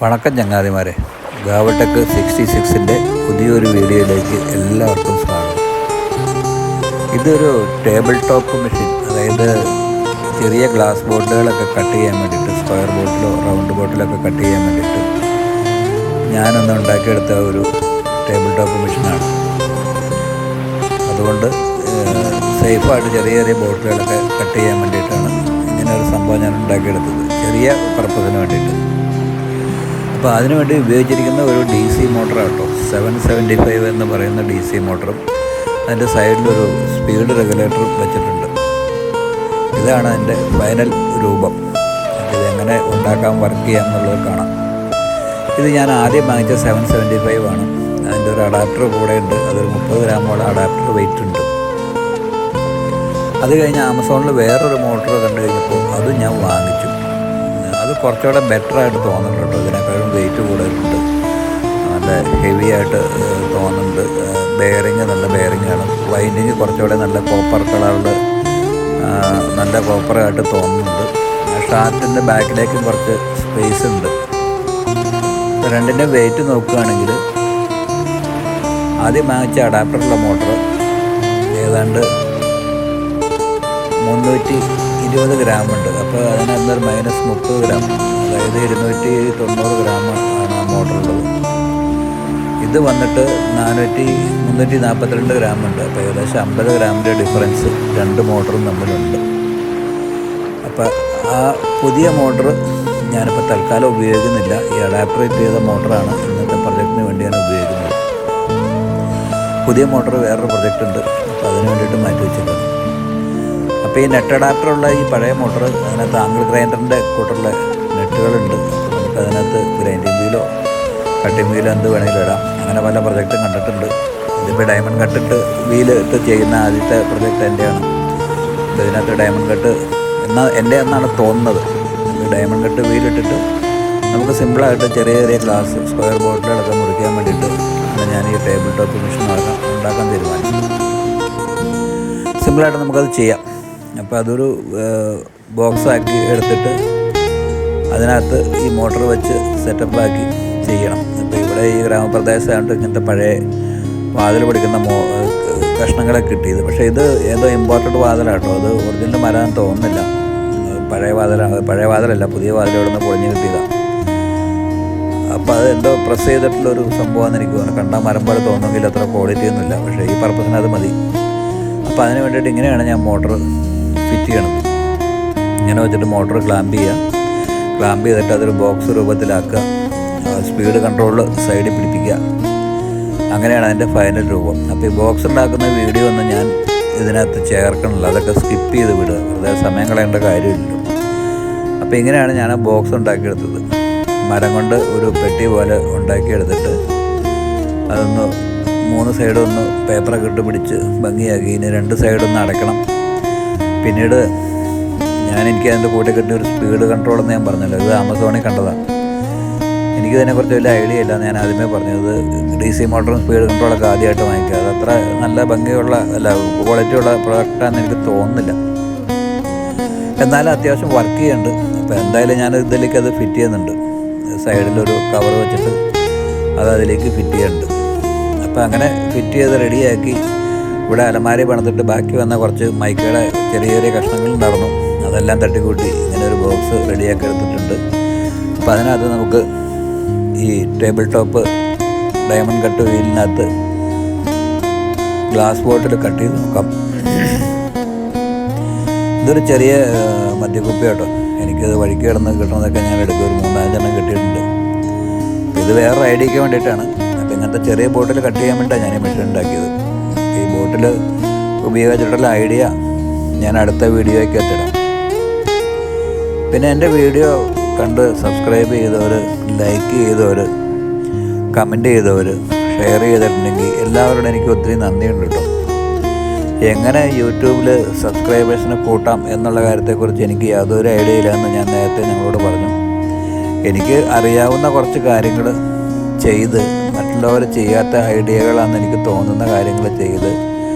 വണക്കം ചങ്ങാതിമാരെ, ഗാവടെക് 66ൻ്റെ പുതിയൊരു വീഡിയോയിലേക്ക് എല്ലാവർക്കും സ്വാഗതം. ഇതൊരു ടേബിൾ ടോപ്പ് മെഷീൻ, അതായത് ചെറിയ ഗ്ലാസ് ബോട്ടിലുകളൊക്കെ കട്ട് ചെയ്യാൻ വേണ്ടിയിട്ട്, സ്ക്വയർ ബോട്ടിലോ റൗണ്ട് ബോട്ടിലൊക്കെ കട്ട് ചെയ്യാൻ വേണ്ടിയിട്ട് ഞാനൊന്ന് ഉണ്ടാക്കിയെടുത്ത ഒരു ടേബിൾ ടോപ്പ് മെഷീനാണ്. അതുകൊണ്ട് സേഫായിട്ട് ചെറിയ ചെറിയ ബോട്ടിലുകളൊക്കെ കട്ട് ചെയ്യാൻ വേണ്ടിയിട്ടാണ് ഇങ്ങനെ ഒരു സംഭവം ഞാൻ ഉണ്ടാക്കിയെടുത്തത്, ചെറിയ പർപ്പസിന് വേണ്ടിയിട്ട്. അപ്പോൾ അതിനുവേണ്ടി ഉപയോഗിച്ചിരിക്കുന്ന ഒരു DC മോട്ടറാണ് കേട്ടോ, 775 എന്ന് പറയുന്ന DC മോട്ടറും അതിൻ്റെ സൈഡിലൊരു സ്പീഡ് റെഗുലേറ്ററും വെച്ചിട്ടുണ്ട്. ഇതാണ് അതിൻ്റെ ഫൈനൽ രൂപം. ഇതെങ്ങനെ ഉണ്ടാക്കാൻ വർക്ക് ചെയ്യാം എന്നുള്ളത് കാണാം. ഇത് ഞാൻ ആദ്യം വാങ്ങിച്ച 775 ആണ്. അതിൻ്റെ ഒരു അഡാപ്റ്റർ കൂടെ ഉണ്ട്. അതൊരു 30 ഗ്രാമോളം അഡാപ്റ്റർ വെയിറ്റ് ഉണ്ട്. അത് കഴിഞ്ഞ് ആമസോണിൽ വേറൊരു മോട്ടർ കണ്ടു കഴിഞ്ഞപ്പോൾ അത് ഞാൻ വാങ്ങിച്ചു. അത് കുറച്ചുകൂടെ ബെറ്ററായിട്ട് തോന്നുന്നുണ്ട് കേട്ടോ. ഇതിനേക്കാളും വെയിറ്റ് കൂടുതലുണ്ട്, നല്ല ഹെവി ആയിട്ട് തോന്നുന്നുണ്ട്. ബെയറിങ് നല്ല ബെയറിങ്ങാണ്. വൈൻഡിങ് കുറച്ചുകൂടെ നല്ല കോപ്പർ കളറിൽ നല്ല കോപ്പറായിട്ട് തോന്നുന്നുണ്ട്. ഷാഫ്റ്റിൻ്റെ ബാക്കിലേക്കും കുറച്ച് സ്പേസ് ഉണ്ട്. രണ്ടിൻ്റെ വെയിറ്റ് നോക്കുകയാണെങ്കിൽ ആദ്യം വാങ്ങിച്ച അഡാപ്റ്ററുള്ള മോട്ടർ ഏതാണ്ട് 320 ഗ്രാം ഉണ്ട്. അപ്പോൾ അതിനകത്തൊരു -30 ഗ്രാം, അതായത് 290 ഗ്രാം ആണ് ആ മോട്ടറുള്ളത്. ഇത് വന്നിട്ട് 342 ഗ്രാം ഉണ്ട്. അപ്പോൾ ഏകദേശം 50 ഗ്രാമിൻ്റെ ഡിഫറൻസ് രണ്ട് മോട്ടറും തമ്മിലുണ്ട്. അപ്പോൾ ആ പുതിയ മോട്ടർ ഞാനിപ്പോൾ തൽക്കാലം ഉപയോഗിക്കുന്നില്ല. ഈ അഡാപ്റ്ററേറ്റ് ചെയ്ത മോട്ടറാണ് ഇന്നത്തെ പ്രൊജക്റ്റിന് വേണ്ടി ഞാൻ ഉപയോഗിക്കുന്നത്. പുതിയ മോട്ടർ വേറൊരു പ്രൊജക്റ്റ് ഉണ്ട്, അപ്പോൾ അതിന് വേണ്ടിയിട്ട് മാറ്റി വെച്ചിട്ടുണ്ട്. അപ്പോൾ ഈ നെറ്റ് അഡാപ്റ്ററുള്ള ഈ പഴയ മോട്ടർ, അതിനകത്ത് ആംഗിൾ ഗ്രൈൻഡറിൻ്റെ കൂട്ടുള്ള നെറ്റുകളുണ്ട്. അപ്പോൾ നമുക്ക് അതിനകത്ത് ഗ്രൈൻഡിങ് വീലോ കട്ടിങ് വീലോ എന്ത് വേണമെങ്കിലും ഇടാം. അങ്ങനെ പല പ്രൊജക്റ്റും കണ്ടിട്ടുണ്ട്. ഇതിപ്പോൾ ഡയമണ്ട് കട്ടിട്ട് വീലിട്ട് ചെയ്യുന്ന ആദ്യത്തെ പ്രൊജക്റ്റ് എൻ്റെയാണ്. അപ്പോൾ ഇതിനകത്ത് ഡയമണ്ട് കട്ട് എന്നാണ് തോന്നുന്നത്. ഡയമണ്ട് കട്ട് വീലിട്ടിട്ട് നമുക്ക് സിമ്പിളായിട്ട് ചെറിയ ചെറിയ ഗ്ലാസ് സ്ക്വയർ ബോട്ടിലുകളൊക്കെ മുറിക്കാൻ വേണ്ടിയിട്ട് ഞാൻ ഈ ടേബിൾ ടോപ്പ് മെഷീൻ ഉണ്ടാക്കാൻ തീരുമാനിച്ചു. സിമ്പിളായിട്ട് നമുക്കത് ചെയ്യാം. അപ്പോൾ അതൊരു ബോക്സാക്കി എടുത്തിട്ട് അതിനകത്ത് ഈ മോട്ടർ വെച്ച് സെറ്റപ്പാക്കി ചെയ്യണം. അപ്പോൾ ഇവിടെ ഈ ഗ്രാമപ്രദേശമായിട്ട് ഇങ്ങനത്തെ പഴയ വാതിൽ പിടിക്കുന്ന കഷ്ണങ്ങളൊക്കെ കിട്ടിയത്. പക്ഷേ ഇത് ഏതോ ഇമ്പോർട്ടഡ് വാതിലാട്ടോ, അത് ഒറിജിനൽ മരം തോന്നുന്നില്ല. പഴയ വാതിലല്ല, പുതിയ വാതിൽ ഇവിടെ നിന്ന് പൊളിഞ്ഞ് കിട്ടിയതാണ്. അപ്പോൾ അത് എന്തോ പ്രസ് ചെയ്തിട്ടുള്ളൊരു സംഭവമാണെന്ന് എനിക്ക് തോന്നുന്നു. കണ്ടാൽ മരം പോലെ തോന്നുമെങ്കിൽ അത്ര ക്വാളിറ്റി ഒന്നുമില്ല, പക്ഷേ ഈ പർപ്പസിന് അത് മതി. അപ്പോൾ അതിന് വേണ്ടിയിട്ട് ഇങ്ങനെയാണ് ഞാൻ മോട്ടർ ഫിറ്റ് ചെയ്യണത്. ഇങ്ങനെ വെച്ചിട്ട് മോട്ടർ ക്ലാമ്പ് ചെയ്തിട്ട് അതൊരു ബോക്സ് രൂപത്തിലാക്കുക. സ്പീഡ് കൺട്രോൾ സൈഡിൽ പിടിപ്പിക്കുക. അങ്ങനെയാണ് അതിൻ്റെ ഫൈനൽ രൂപം. അപ്പോൾ ഈ ബോക്സ് ഉണ്ടാക്കുന്ന വീഡിയോ ഒന്നും ഞാൻ ഇതിനകത്ത് ചേർക്കണില്ല, അതൊക്കെ സ്കിപ്പ് ചെയ്ത് വിടുക, വെറുതെ സമയം കളയേണ്ട കാര്യമില്ലല്ലോ. അപ്പോൾ ഇങ്ങനെയാണ് ഞാൻ ആ ബോക്സ് ഉണ്ടാക്കിയെടുത്തത്. മരം കൊണ്ട് ഒരു പെട്ടി പോലെ ഉണ്ടാക്കിയെടുത്തിട്ട് അതൊന്ന് 3 സൈഡും ഒന്ന് പേപ്പറൊക്കെ ഇട്ട് പിടിച്ച് ഭംഗിയാക്കി. ഇനി 2 സൈഡൊന്ന് അടയ്ക്കണം. പിന്നീട് എനിക്ക് അതിൻ്റെ കൂടെ കിട്ടിയ ഒരു സ്പീഡ് കൺട്രോളെന്ന് ഞാൻ പറഞ്ഞല്ലോ, ഇത് ആമസോണിൽ കണ്ടതാണ്. എനിക്കിതിനെക്കുറിച്ച് വലിയ ഐഡിയ ഇല്ല. ഞാൻ ആദ്യമേ പറഞ്ഞത് DC മോട്ടറും സ്പീഡ് കൺട്രോളൊക്കെ ആദ്യമായിട്ട് വാങ്ങിക്കുക. അത് അത്ര നല്ല ഭംഗിയുള്ള ക്വാളിറ്റിയുള്ള പ്രൊഡക്റ്റാണെന്ന് എനിക്ക് തോന്നുന്നില്ല. എന്നാലും അത്യാവശ്യം വർക്ക് ചെയ്യുന്നുണ്ട്. അപ്പോൾ എന്തായാലും ഞാൻ ഇതിലേക്ക് അത് ഫിറ്റ് ചെയ്യുന്നുണ്ട്. സൈഡിലൊരു കവർ വെച്ചിട്ട് അത് അതിലേക്ക് ഫിറ്റ് ചെയ്യുന്നുണ്ട്. അപ്പോൾ അങ്ങനെ ഫിറ്റ് ചെയ്ത് റെഡിയാക്കി ഇവിടെ അലമാരി പണിതിട്ട് ബാക്കി വന്ന കുറച്ച് മൈക്കയുടെ ചെറിയ ചെറിയ കഷ്ണങ്ങളുണ്ടായിരുന്നു. അതെല്ലാം തട്ടിക്കൂട്ടി ഇങ്ങനെ ഒരു ബോക്സ് റെഡിയാക്കി എടുത്തിട്ടുണ്ട്. അപ്പോൾ അതിനകത്ത് നമുക്ക് ഈ ടേബിൾ ടോപ്പ് ഡയമണ്ട് കട്ട് വീലിനകത്ത് ഗ്ലാസ് ബോട്ടിൽ കട്ട് ചെയ്ത് നോക്കാം. ഇതൊരു ചെറിയ മദ്യക്കുപ്പി കേട്ടോ. എനിക്കത് വഴിക്ക് കിടന്ന് കിട്ടുന്നതൊക്കെ ഞാൻ എടുക്കും. ഒരു 3-4 എണ്ണം കിട്ടിയിട്ടുണ്ട്. അപ്പോൾ ഇത് വേറൊരു ഐഡിയയ്ക്ക് വേണ്ടിയിട്ടാണ്. അപ്പോൾ ഇങ്ങനത്തെ ചെറിയ ബോട്ടിൽ കട്ട് ചെയ്യാൻ വേണ്ടിയിട്ടാണ് ഞാൻ ഈ മെഷീൻ ഉണ്ടാക്കിയത്. ഈ ബോട്ടിൽ ഉപയോഗിച്ചിട്ടുള്ള ഐഡിയ ഞാൻ അടുത്ത വീഡിയോയ്ക്ക് എത്തിടാം. പിന്നെ എൻ്റെ വീഡിയോ കണ്ട് സബ്സ്ക്രൈബ് ചെയ്തവർ, ലൈക്ക് ചെയ്തവർ, കമൻറ്റ് ചെയ്തവർ, ഷെയർ ചെയ്തിട്ടുണ്ടെങ്കിൽ എല്ലാവരോടും എനിക്ക് ഒത്തിരി നന്ദിയുണ്ട് കേട്ടോ. എങ്ങനെ യൂട്യൂബിൽ സബ്സ്ക്രൈബേഴ്സിനെ കൂട്ടാം എന്നുള്ള കാര്യത്തെക്കുറിച്ച് എനിക്ക് യാതൊരു ഐഡിയ ഇല്ലയെന്ന് ഞാൻ നേരത്തെ നിങ്ങളോട് പറഞ്ഞു. എനിക്ക് അറിയാവുന്ന കുറച്ച് കാര്യങ്ങൾ ചെയ്ത്, മറ്റുള്ളവർ ചെയ്യാത്ത ഐഡിയകളാണെന്ന് എനിക്ക് തോന്നുന്ന കാര്യങ്ങൾ ചെയ്ത്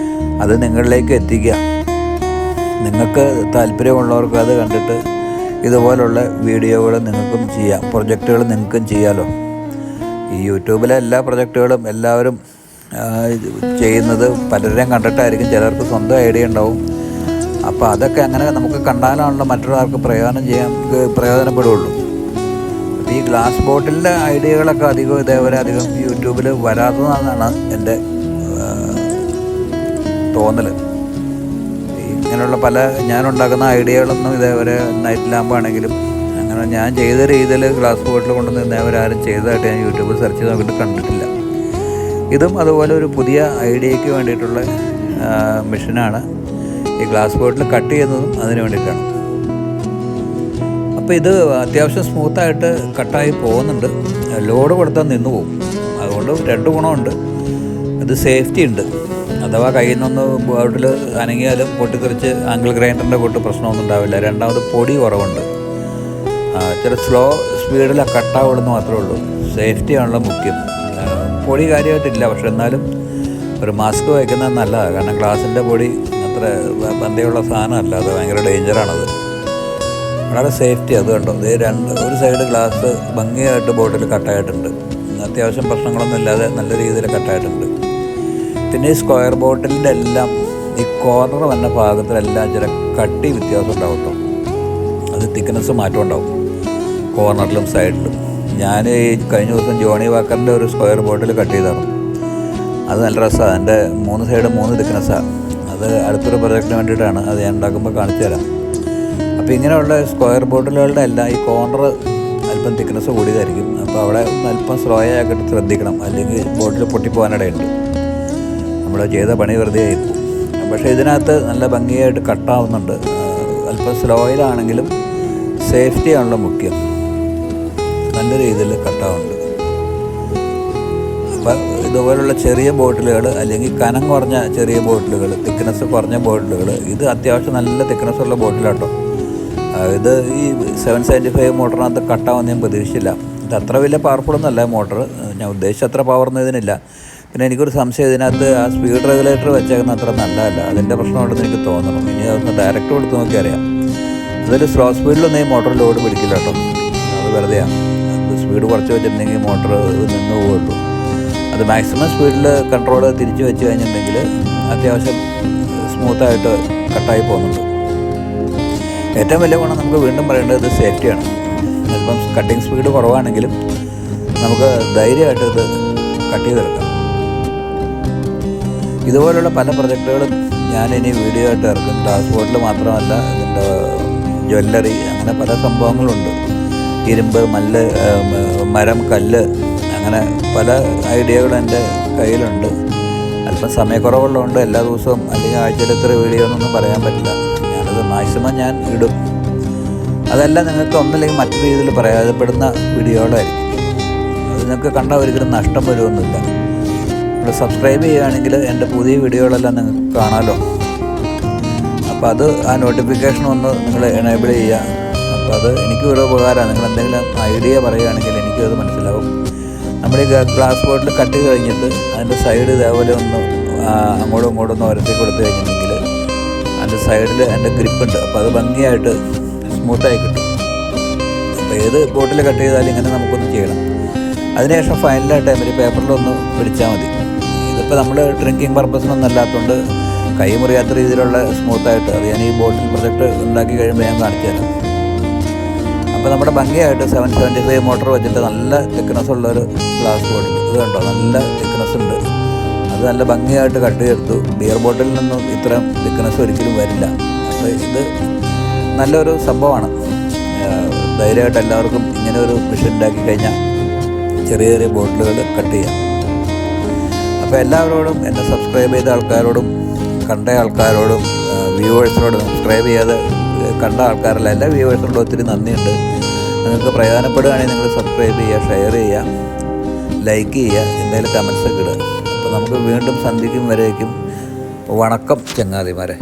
അത് നിങ്ങളിലേക്ക് എത്തിക്കുക. നിങ്ങൾക്ക് താല്പര്യമുള്ളവർക്ക് അത് കണ്ടിട്ട് ഇതുപോലുള്ള വീഡിയോകൾ നിങ്ങൾക്കും ചെയ്യാം, പ്രൊജക്റ്റുകൾ നിങ്ങൾക്കും ചെയ്യാമല്ലോ. ഈ യൂട്യൂബിലെ എല്ലാ പ്രൊജക്റ്റുകളും എല്ലാവരും ചെയ്യുന്നത് പലരെയും കണ്ടിട്ടായിരിക്കും. ചിലർക്ക് സ്വന്തം ഐഡിയ ഉണ്ടാവും. അപ്പോൾ അതൊക്കെ അങ്ങനെ നമുക്ക് കണ്ടാലാണല്ലോ മറ്റൊരാൾക്ക് പ്രയോജനപ്പെടുകയുള്ളൂ. ഈ ഗ്ലാസ് ബോട്ടിലിൻ്റെ ഐഡിയകളൊക്കെ അധികം യൂട്യൂബിൽ വരാത്തതെന്നാണ് എൻ്റെ തോന്നൽ. ഇങ്ങനെയുള്ള ഞാനുണ്ടാക്കുന്ന ഐഡിയകളൊന്നും ഇതേവരെ നൈറ്റ് ലാമ്പാണെങ്കിലും അങ്ങനെ ഞാൻ ചെയ്ത രീതിയിൽ ഗ്ലാസ് ബോട്ടിൽ കൊണ്ടുവന്ന് ഇതേവരെ ആരും ചെയ്തതായിട്ട് ഞാൻ യൂട്യൂബിൽ സെർച്ച് ചെയ്ത് നോക്കിയിട്ട് കണ്ടിട്ടില്ല. ഇതും അതുപോലെ ഒരു പുതിയ ഐഡിയയ്ക്ക് വേണ്ടിയിട്ടുള്ള മെഷീനാണ്. ഈ ഗ്ലാസ് ബോട്ടിൽ കട്ട് ചെയ്യുന്നതും അതിന് വേണ്ടിയിട്ടാണ്. അപ്പോൾ ഇത് അത്യാവശ്യം സ്മൂത്തായിട്ട് കട്ടായി പോകുന്നുണ്ട്. ലോഡ് കൊടുത്താൽ നിന്ന് പോകും. അതുകൊണ്ട് 2 ഗുണമുണ്ട്. ഇത് സേഫ്റ്റി ഉണ്ട്. അഥവാ കയ്യിൽ നിന്ന് ബോട്ടിൽ അനങ്ങിയാലും പൊട്ടിത്തെറിച്ച് ആംഗിൾ ഗ്രൈൻഡറിൻ്റെ കൂട്ട് പ്രശ്നമൊന്നും ഉണ്ടാവില്ല. രണ്ടാമത് പൊടി കുറവുണ്ട്. ചില സ്ലോ സ്പീഡിൽ കട്ടാവുള്ളെന്ന് മാത്രമേ ഉള്ളൂ. സേഫ്റ്റിയാണല്ലോ മുഖ്യം. പൊടി കാര്യമായിട്ടില്ല. പക്ഷെ എന്നാലും ഒരു മാസ്ക് വയ്ക്കുന്നത് നല്ലതാണ്. കാരണം ഗ്ലാസിൻ്റെ പൊടി അത്ര പന്തയുള്ള സാധനമല്ല. അത് ഭയങ്കര ഡേഞ്ചറാണത്. വളരെ സേഫ്റ്റി. അത് കണ്ടോ, ഒരു സൈഡ് ഗ്ലാസ് ഭംഗിയായിട്ട് ബോട്ടിൽ കട്ടായിട്ടുണ്ട്. അത്യാവശ്യം പ്രശ്നങ്ങളൊന്നും ഇല്ലാതെ നല്ല രീതിയിൽ കട്ടായിട്ടുണ്ട്. പിന്നെ ഈ സ്ക്വയർ ബോട്ടിലിൻ്റെ എല്ലാം ഈ കോർണർ വന്ന ഭാഗത്തിലെല്ലാം ചില കട്ടി വ്യത്യാസം ഉണ്ടാവും കേട്ടോ. അത് തിക്നെസ് മാറ്റം ഉണ്ടാവും കോർണറിലും സൈഡിലും. ഞാൻ ഈ കഴിഞ്ഞ ദിവസം ജോണി വാക്കറിൻ്റെ ഒരു സ്ക്വയർ ബോട്ടിൽ കട്ട് ചെയ്താണ്. അത് നല്ല രസമാണ്. അതിൻ്റെ 3 സൈഡ് 3 തിക്നെസ്സാണ്. അത് അടുത്തൊരു പ്രൊജക്റ്റിന് വേണ്ടിയിട്ടാണ്. അത് ഞാൻ ഉണ്ടാക്കുമ്പോൾ കാണിച്ചു തരാം. അപ്പോൾ ഇങ്ങനെയുള്ള സ്ക്വയർ ബോട്ടിലുകളുടെ എല്ലാം ഈ കോർണർ അല്പം തിക്നെസ് കൂടിയതായിരിക്കും. അപ്പോൾ അവിടെ അല്പം സ്ലോ ആക്കിയിട്ട് ശ്രദ്ധിക്കണം, അല്ലെങ്കിൽ ബോട്ടിൽ പൊട്ടിപ്പോകാനിടയുണ്ട്. നമ്മൾ ചെയ്ത പണി വെറുതെ ആയിരിക്കും. പക്ഷേ ഇതിനകത്ത് നല്ല ഭംഗിയായിട്ട് കട്ടാവുന്നുണ്ട്. അല്പം സ്ലോയിലാണെങ്കിലും സേഫ്റ്റിയാണല്ലോ മുഖ്യം. നല്ല രീതിയിൽ കട്ടാവുന്നുണ്ട്. അപ്പം ഇതുപോലുള്ള ചെറിയ ബോട്ടിലുകൾ, അല്ലെങ്കിൽ കനം കുറഞ്ഞ ചെറിയ ബോട്ടിലുകൾ, തിക്നെസ് കുറഞ്ഞ ബോട്ടിലുകൾ, ഇത് അത്യാവശ്യം നല്ല തിക്നെസ്സുള്ള ബോട്ടിലാട്ടോ. ഇത് ഈ 775 മോട്ടറിനകത്ത് കട്ടാവുമെന്ന് ഞാൻ പ്രതീക്ഷിച്ചില്ല. ഇത് അത്ര വലിയ പവർഫുള്ളൊന്നുമല്ല മോട്ടർ. ഞാൻ ഉദ്ദേശിച്ച അത്ര പവർന്ന് ഇതിനില്ല. പിന്നെ എനിക്കൊരു സംശയം, ഇതിനകത്ത് ആ സ്പീഡ് റെഗുലേറ്റർ വെച്ചേക്കുന്ന അത്ര നല്ലതല്ല. അതിൻ്റെ പ്രശ്നമുണ്ടെന്ന് എനിക്ക് തോന്നണം. ഇനി അതൊന്ന് ഡയറക്റ്റ് കൊടുത്ത് നോക്കി അറിയാം. അതൊരു സ്ലോ സ്പീഡിലൊന്നും ഈ മോട്ടർ ലോഡ് പിടിക്കില്ല കേട്ടോ. അത് വെറുതെയാണ്. അത് സ്പീഡ് കുറച്ച് വെച്ചിട്ടുണ്ടെങ്കിൽ മോട്ടർ നിന്ന് പോവുള്ളൂ. അത് മാക്സിമം സ്പീഡിൽ കൺട്രോൾ തിരിച്ച് വെച്ച് കഴിഞ്ഞിട്ടുണ്ടെങ്കിൽ അത്യാവശ്യം സ്മൂത്തായിട്ട് കട്ടായി പോകുന്നുണ്ട്. ഏറ്റവും വലിയ ഗുണം നമുക്ക് വീണ്ടും പറയേണ്ടത് ഇത് സേഫ്റ്റിയാണ്. അല്പം കട്ടിങ് സ്പീഡ് കുറവാണെങ്കിലും നമുക്ക് ധൈര്യമായിട്ട് ഇത് കട്ട് ചെയ്തെടുക്കാം. ഇതുപോലുള്ള പല പ്രൊജക്റ്റുകളും ഞാനിനി വീഡിയോ ആയിട്ട് ഇറക്കും. ഗ്ലാസ് ബോട്ടിൽ മാത്രമല്ല, ഇതിൻ്റെ ജ്വല്ലറി, അങ്ങനെ പല സംഭവങ്ങളുണ്ട്. ഇരുമ്പ്, മരം, കല്ല്, അങ്ങനെ പല ഐഡിയകളും എൻ്റെ കയ്യിലുണ്ട്. അല്പം സമയക്കുറവുള്ളതുകൊണ്ട് എല്ലാ ദിവസവും അല്ലെങ്കിൽ ആഴ്ചയിൽ ഇത്ര വീഡിയോ എന്നൊന്നും പറയാൻ പറ്റില്ല. ഞാനത് മാക്സിമം ഞാൻ ഇടും. അതെല്ലാം നിങ്ങൾക്ക് ഒന്നില്ലെങ്കിൽ മറ്റു രീതിയിൽ പ്രയോജനപ്പെടുന്ന വീഡിയോകളായിരിക്കും. അത് നിങ്ങൾക്ക് കണ്ടാൽ ഒരിക്കലും നഷ്ടം വരുമൊന്നുമില്ല. നിങ്ങൾ സബ്സ്ക്രൈബ് ചെയ്യുകയാണെങ്കിൽ എൻ്റെ പുതിയ വീഡിയോകളെല്ലാം നിങ്ങൾക്ക് കാണാമല്ലോ. അപ്പോൾ അത് ആ നോട്ടിഫിക്കേഷൻ ഒന്ന് നിങ്ങൾ എനേബിൾ ചെയ്യുക. അപ്പോൾ അത് എനിക്കും ഒരു ഉപകാരമാണ്. നിങ്ങൾ എന്തെങ്കിലും ഐഡിയ പറയുകയാണെങ്കിൽ എനിക്കും അത് മനസ്സിലാവും. നമ്മൾ ഈ ഗ്ലാസ് ബോട്ടിൽ കട്ട് ചെയ്ത് കഴിഞ്ഞിട്ട് അതിൻ്റെ സൈഡ് ഇതേപോലെ ഒന്ന് അങ്ങോട്ടും ഇങ്ങോട്ടും ഒന്ന് ഉരത്തി കൊടുത്തു കഴിഞ്ഞിട്ടുണ്ടെങ്കിൽ അതിൻ്റെ സൈഡിൽ എൻ്റെ ഗ്രിപ്പുണ്ട്. അപ്പോൾ അത് ഭംഗിയായിട്ട് സ്മൂത്തായി കിട്ടും. അപ്പോൾ ഏത് ബോട്ടിൽ കട്ട് ചെയ്താലും ഇങ്ങനെ നമുക്കൊന്ന് ചെയ്യണം. അതിനുശേഷം ഫൈനലായ ടൈമിൽ പേപ്പറിലൊന്ന് പിടിച്ചാൽ മതി. ഇതിപ്പോൾ നമ്മൾ ഡ്രിങ്കിങ് പർപ്പസിനൊന്നും അല്ലാത്തതുകൊണ്ട് കൈ മുറിയാത്ത രീതിയിലുള്ള സ്മൂത്തായിട്ട് അത് ഞാൻ ഈ ബോട്ടിൽ പ്രൊജക്റ്റ് ഉണ്ടാക്കി കഴിയുമ്പോൾ ഞാൻ കാണിച്ചു തരാം. അപ്പോൾ നമ്മുടെ ഭംഗിയായിട്ട് 775 മോട്ടർ വെച്ചിട്ട് നല്ല തിക്നെസ് ഉള്ളൊരു ഗ്ലാസ് ബോട്ടിൽ, ഇത് കണ്ടോ, നല്ല തിക്നെസ് ഉണ്ട്. അത് നല്ല ഭംഗിയായിട്ട് കട്ട് ചെയ്തെടുത്തു. ബിയർ ബോട്ടിലിൽ നിന്നും ഇത്രയും തിക്നെസ് ഒരിക്കലും വരില്ല. അപ്പോൾ ഇത് നല്ലൊരു സംഭവമാണ്. ധൈര്യമായിട്ട് എല്ലാവർക്കും ഇങ്ങനെ ഒരു മെഷീൻ ഉണ്ടാക്കി കഴിഞ്ഞാൽ ചെറിയ ചെറിയ ബോട്ടിലുകൾ കട്ട് ചെയ്യാം. അപ്പോൾ എല്ലാവരോടും, എന്നെ സബ്സ്ക്രൈബ് ചെയ്ത ആൾക്കാരോടും കണ്ട ആൾക്കാരോടും വ്യൂവേഴ്സിനോടും, സബ്സ്ക്രൈബ് ചെയ്യാതെ കണ്ട ആൾക്കാരല്ല, എല്ലാ വ്യൂവേഴ്സിനോടും ഒത്തിരി നന്ദിയുണ്ട്. നിങ്ങൾക്ക് പ്രയോജനപ്പെടുകയാണെങ്കിൽ നിങ്ങൾ സബ്സ്ക്രൈബ് ചെയ്യുക, ഷെയർ ചെയ്യുക, ലൈക്ക് ചെയ്യുക, എന്തെങ്കിലും കമൻസൊക്കെ ഇടുക. അപ്പോൾ നമുക്ക് വീണ്ടും സന്ധിക്കും വരേക്കും വണക്കം ചങ്ങാതിമാരെ.